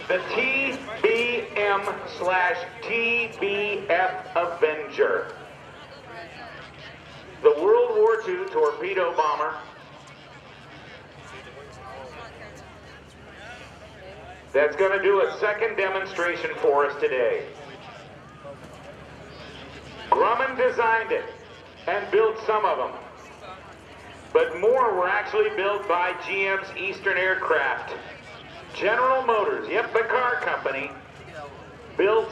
the TBM/TBF Avenger, the World War II torpedo bomber. That's going to do a second demonstration for us today. Grumman designed it and built some of them, but more were actually built by GM's Eastern Aircraft. General Motors, yep, the car company, built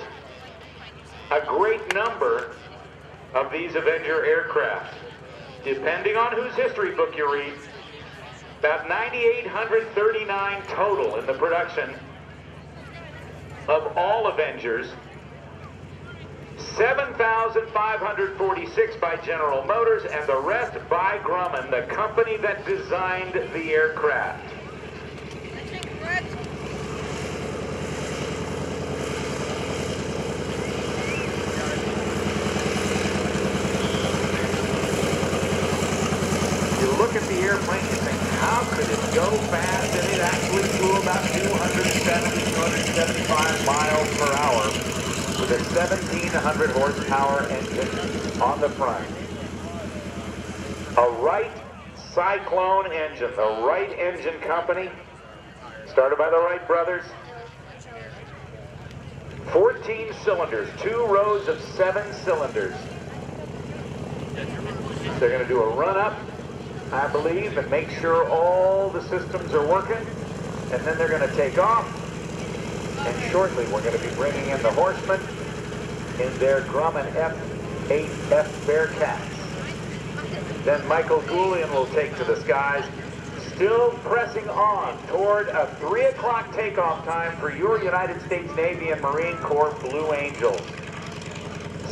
a great number of these Avenger aircraft. Depending on whose history book you read, about 9,839 total in the production of all Avengers, 7,546 by General Motors, and the rest by Grumman, the company that designed the aircraft. You look at the airplane, you think, how could it go fast? And it actually flew about 270, 275 miles per hour with a 1,700 horsepower engine on the front. A Wright Cyclone engine, the Wright Engine Company, started by the Wright brothers. 14 cylinders, 2 rows of 7 cylinders. They're going to do a run-up, I believe, and make sure all the systems are working, and then they're going to take off, and shortly we're going to be bringing in the Horsemen in their Grumman F8F Bearcats. Then Michael Julian will take to the skies, still pressing on toward a 3 o'clock takeoff time for your United States Navy and Marine Corps Blue Angels.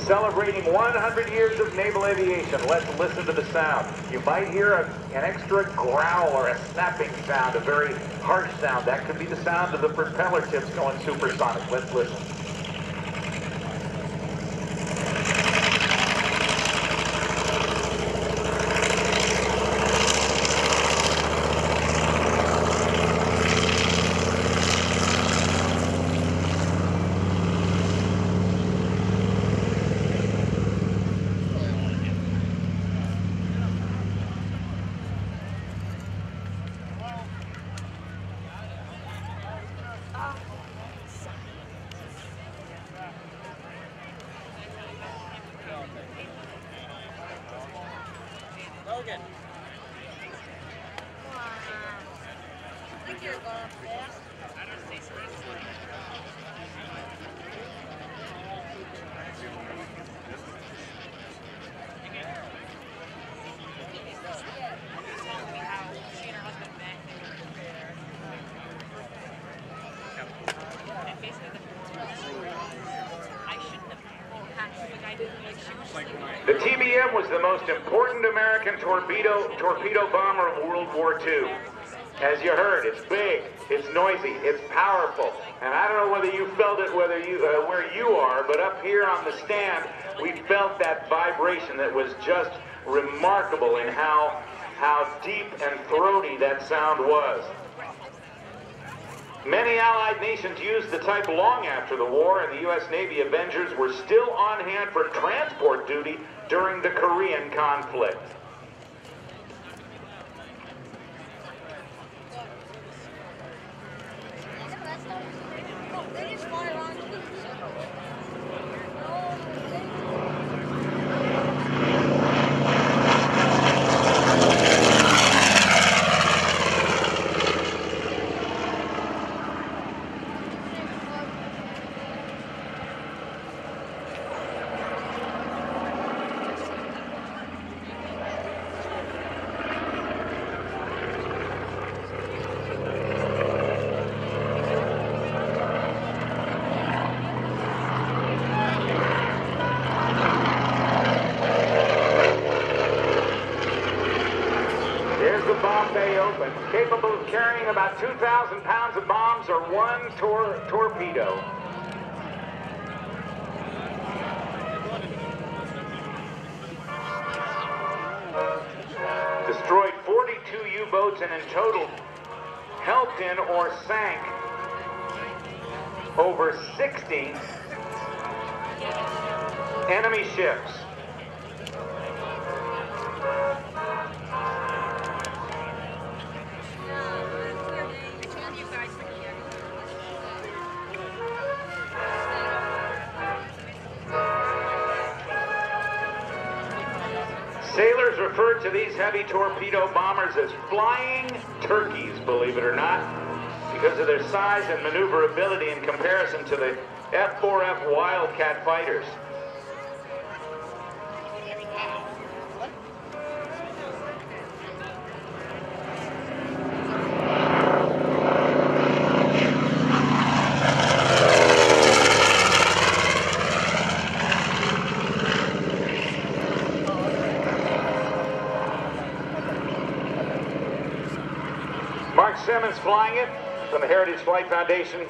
Celebrating 100 years of naval aviation. Let's listen to the sound. You might hear an extra growl or a snapping sound, a very harsh sound. That could be the sound of the propeller tips going supersonic. Let's listen. The TBM was the most important American torpedo bomber of World War II. As you heard, it's big, it's noisy, it's powerful, and I don't know whether you felt it where you are, but up here on the stand, we felt that vibration that was just remarkable in how deep and throaty that sound was. Many Allied nations used the type long after the war, and the U.S. Navy Avengers were still on hand for transport duty during the Korean conflict. Open, capable of carrying about 2,000 pounds of bombs or one torpedo. Destroyed 42 U-boats and in total helped in or sank over 60 enemy ships. Sailors refer to these heavy torpedo bombers as flying turkeys, believe it or not, because of their size and maneuverability in comparison to the F8F Wildcat fighters. Simmons flying it from the Heritage Flight Foundation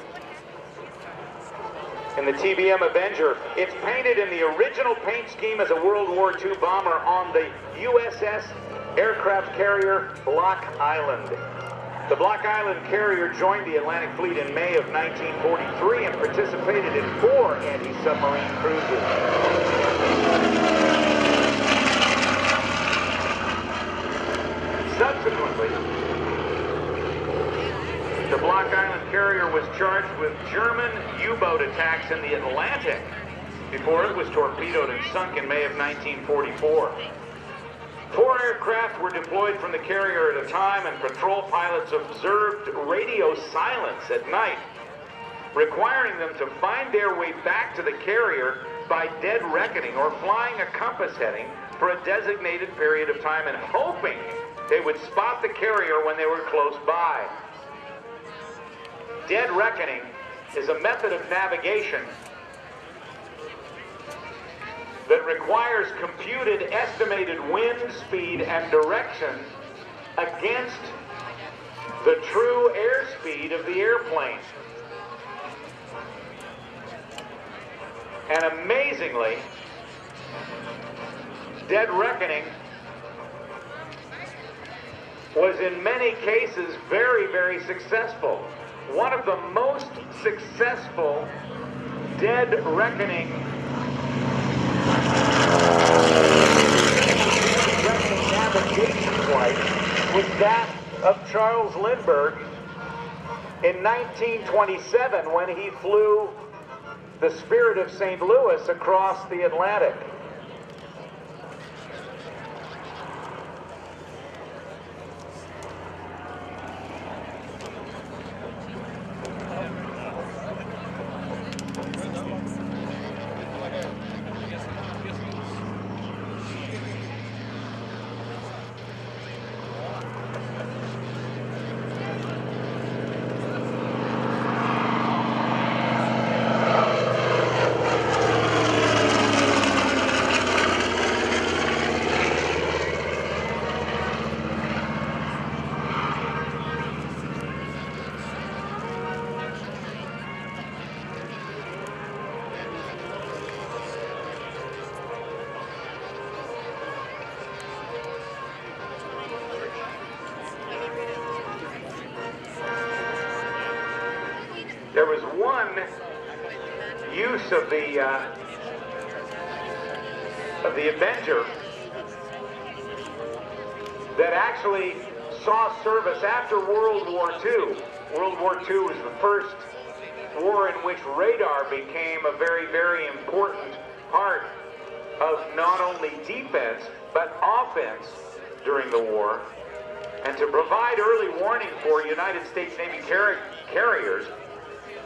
in the TBM Avenger. It's painted in the original paint scheme as a World War II bomber on the USS aircraft carrier Block Island. The Block Island carrier joined the Atlantic Fleet in May of 1943 and participated in 4 anti-submarine cruises. Subsequently, the Block Island carrier was charged with German U-boat attacks in the Atlantic before it was torpedoed and sunk in May of 1944. 4 aircraft were deployed from the carrier at a time, and patrol pilots observed radio silence at night, requiring them to find their way back to the carrier by dead reckoning or flying a compass heading for a designated period of time and hoping they would spot the carrier when they were close by. Dead reckoning is a method of navigation that requires computed estimated wind speed and direction against the true airspeed of the airplane. And amazingly, dead reckoning was in many cases very, very successful. One of the most successful dead reckoning navigation flight was that of Charles Lindbergh in 1927 when he flew the Spirit of St. Louis across the Atlantic. There was one use of the Avenger that actually saw service after World War II. World War II was the first war in which radar became a very, very important part of not only defense, but offense during the war. And to provide early warning for United States Navy carriers,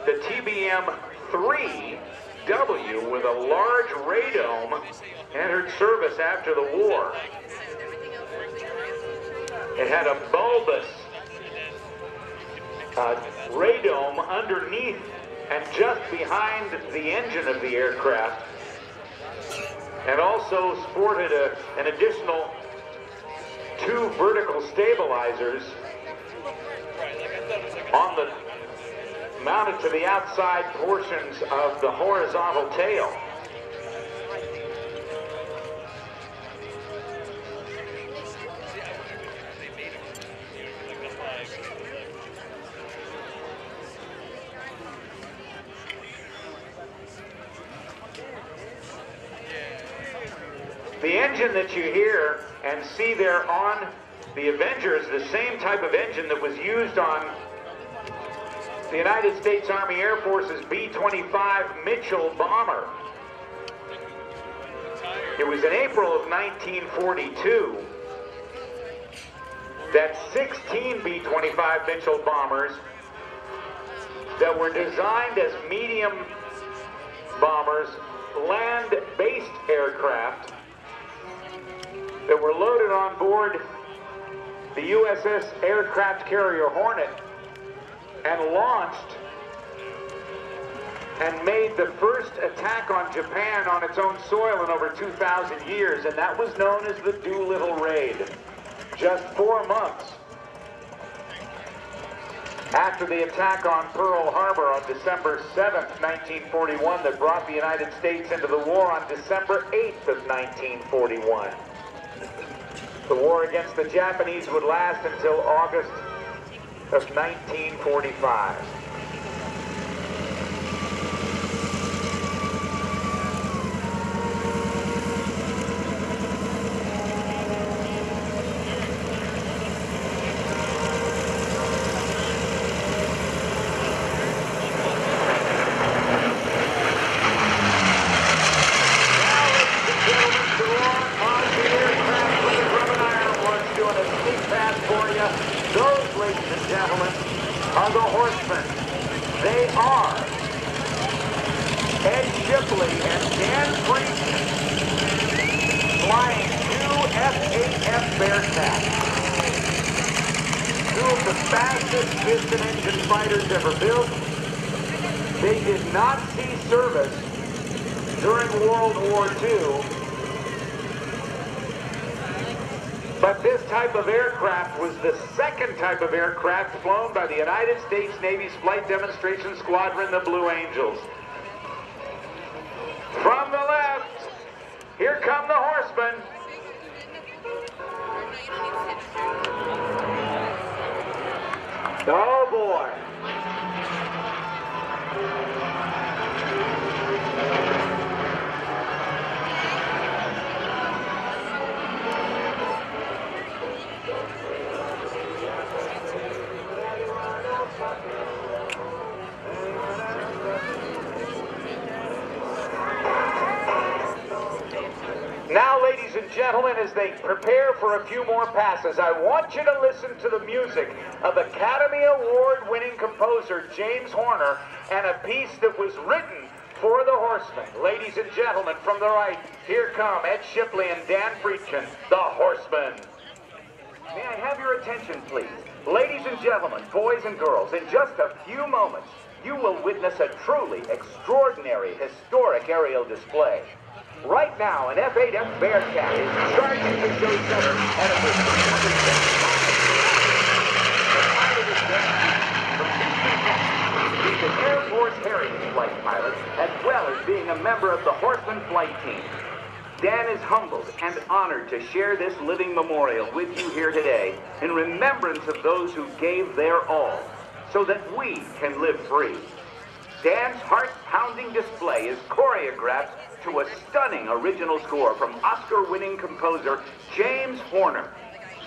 the TBM 3W with a large radome entered service after the war. It had a bulbous radome underneath and just behind the engine of the aircraft, and also sported an additional 2 vertical stabilizers on the mounted to the outside portions of the horizontal tail. The engine that you hear and see there on the Avenger is the same type of engine that was used on the United States Army Air Force's B-25 Mitchell bomber. It was in April of 1942 that 16 B-25 Mitchell bombers that were designed as medium bombers, land-based aircraft that were loaded on board the USS aircraft carrier Hornet and launched and made the first attack on Japan on its own soil in over 2,000 years, and that was known as the Doolittle Raid. Just 4 months after the attack on Pearl Harbor on December 7th, 1941, that brought the United States into the war on December 8th of 1941. The war against the Japanese would last until August of 1945. Are the Horsemen. They are Shipley and Dan Friedkin flying 2 F8F Bearcats. 2 of the fastest piston engine fighters ever built. They did not see service during World War II. But this type of aircraft was the second type of aircraft flown by the United States Navy's Flight Demonstration Squadron, the Blue Angels. From the left, here come the Horsemen. Oh boy. Now, ladies and gentlemen, as they prepare for a few more passes, I want you to listen to the music of Academy Award-winning composer James Horner and a piece that was written for the Horsemen. Ladies and gentlemen, from the right, here come Ed Shipley and Dan Friedkin, the Horsemen. May I have your attention, please? Ladies and gentlemen, boys and girls, in just a few moments, you will witness a truly extraordinary, historic aerial display. Right now, an F8F Bearcat is charging the show center at over 375 feet. He's an Air Force Heritage flight pilot, as well as being a member of the Horsemen flight team. Dan is humbled and honored to share this living memorial with you here today in remembrance of those who gave their all so that we can live free. Dan's heart-pounding display is choreographed to a stunning original score from Oscar-winning composer James Horner.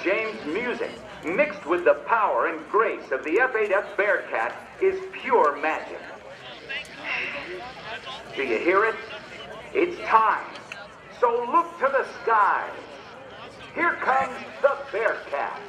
James' music, mixed with the power and grace of the F8F Bearcat, is pure magic. Do you hear it? It's time. So look to the skies. Here comes the Bearcat.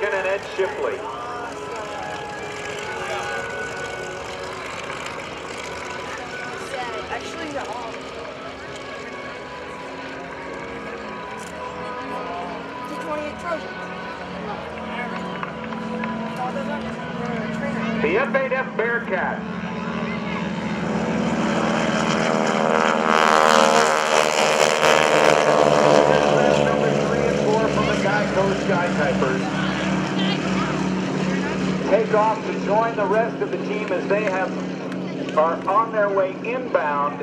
Friedkin and Ed Shipley. Actually, no. The F8F Bearcats. Numbers 3 and 4 from the Geico Sky Typers take off to join the rest of the team as they are on their way inbound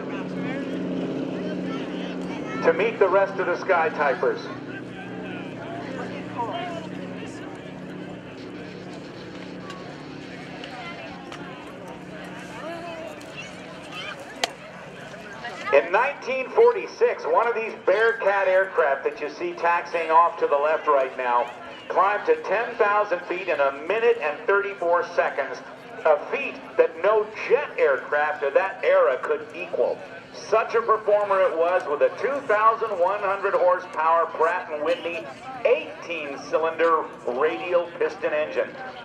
to meet the rest of the Sky Typers. In 1946, one of these Bearcat aircraft that you see taxiing off to the left right now climbed to 10,000 feet in 1 minute and 34 seconds, a feat that no jet aircraft of that era could equal. Such a performer it was with a 2,100 horsepower Pratt & Whitney 18-cylinder radial piston engine.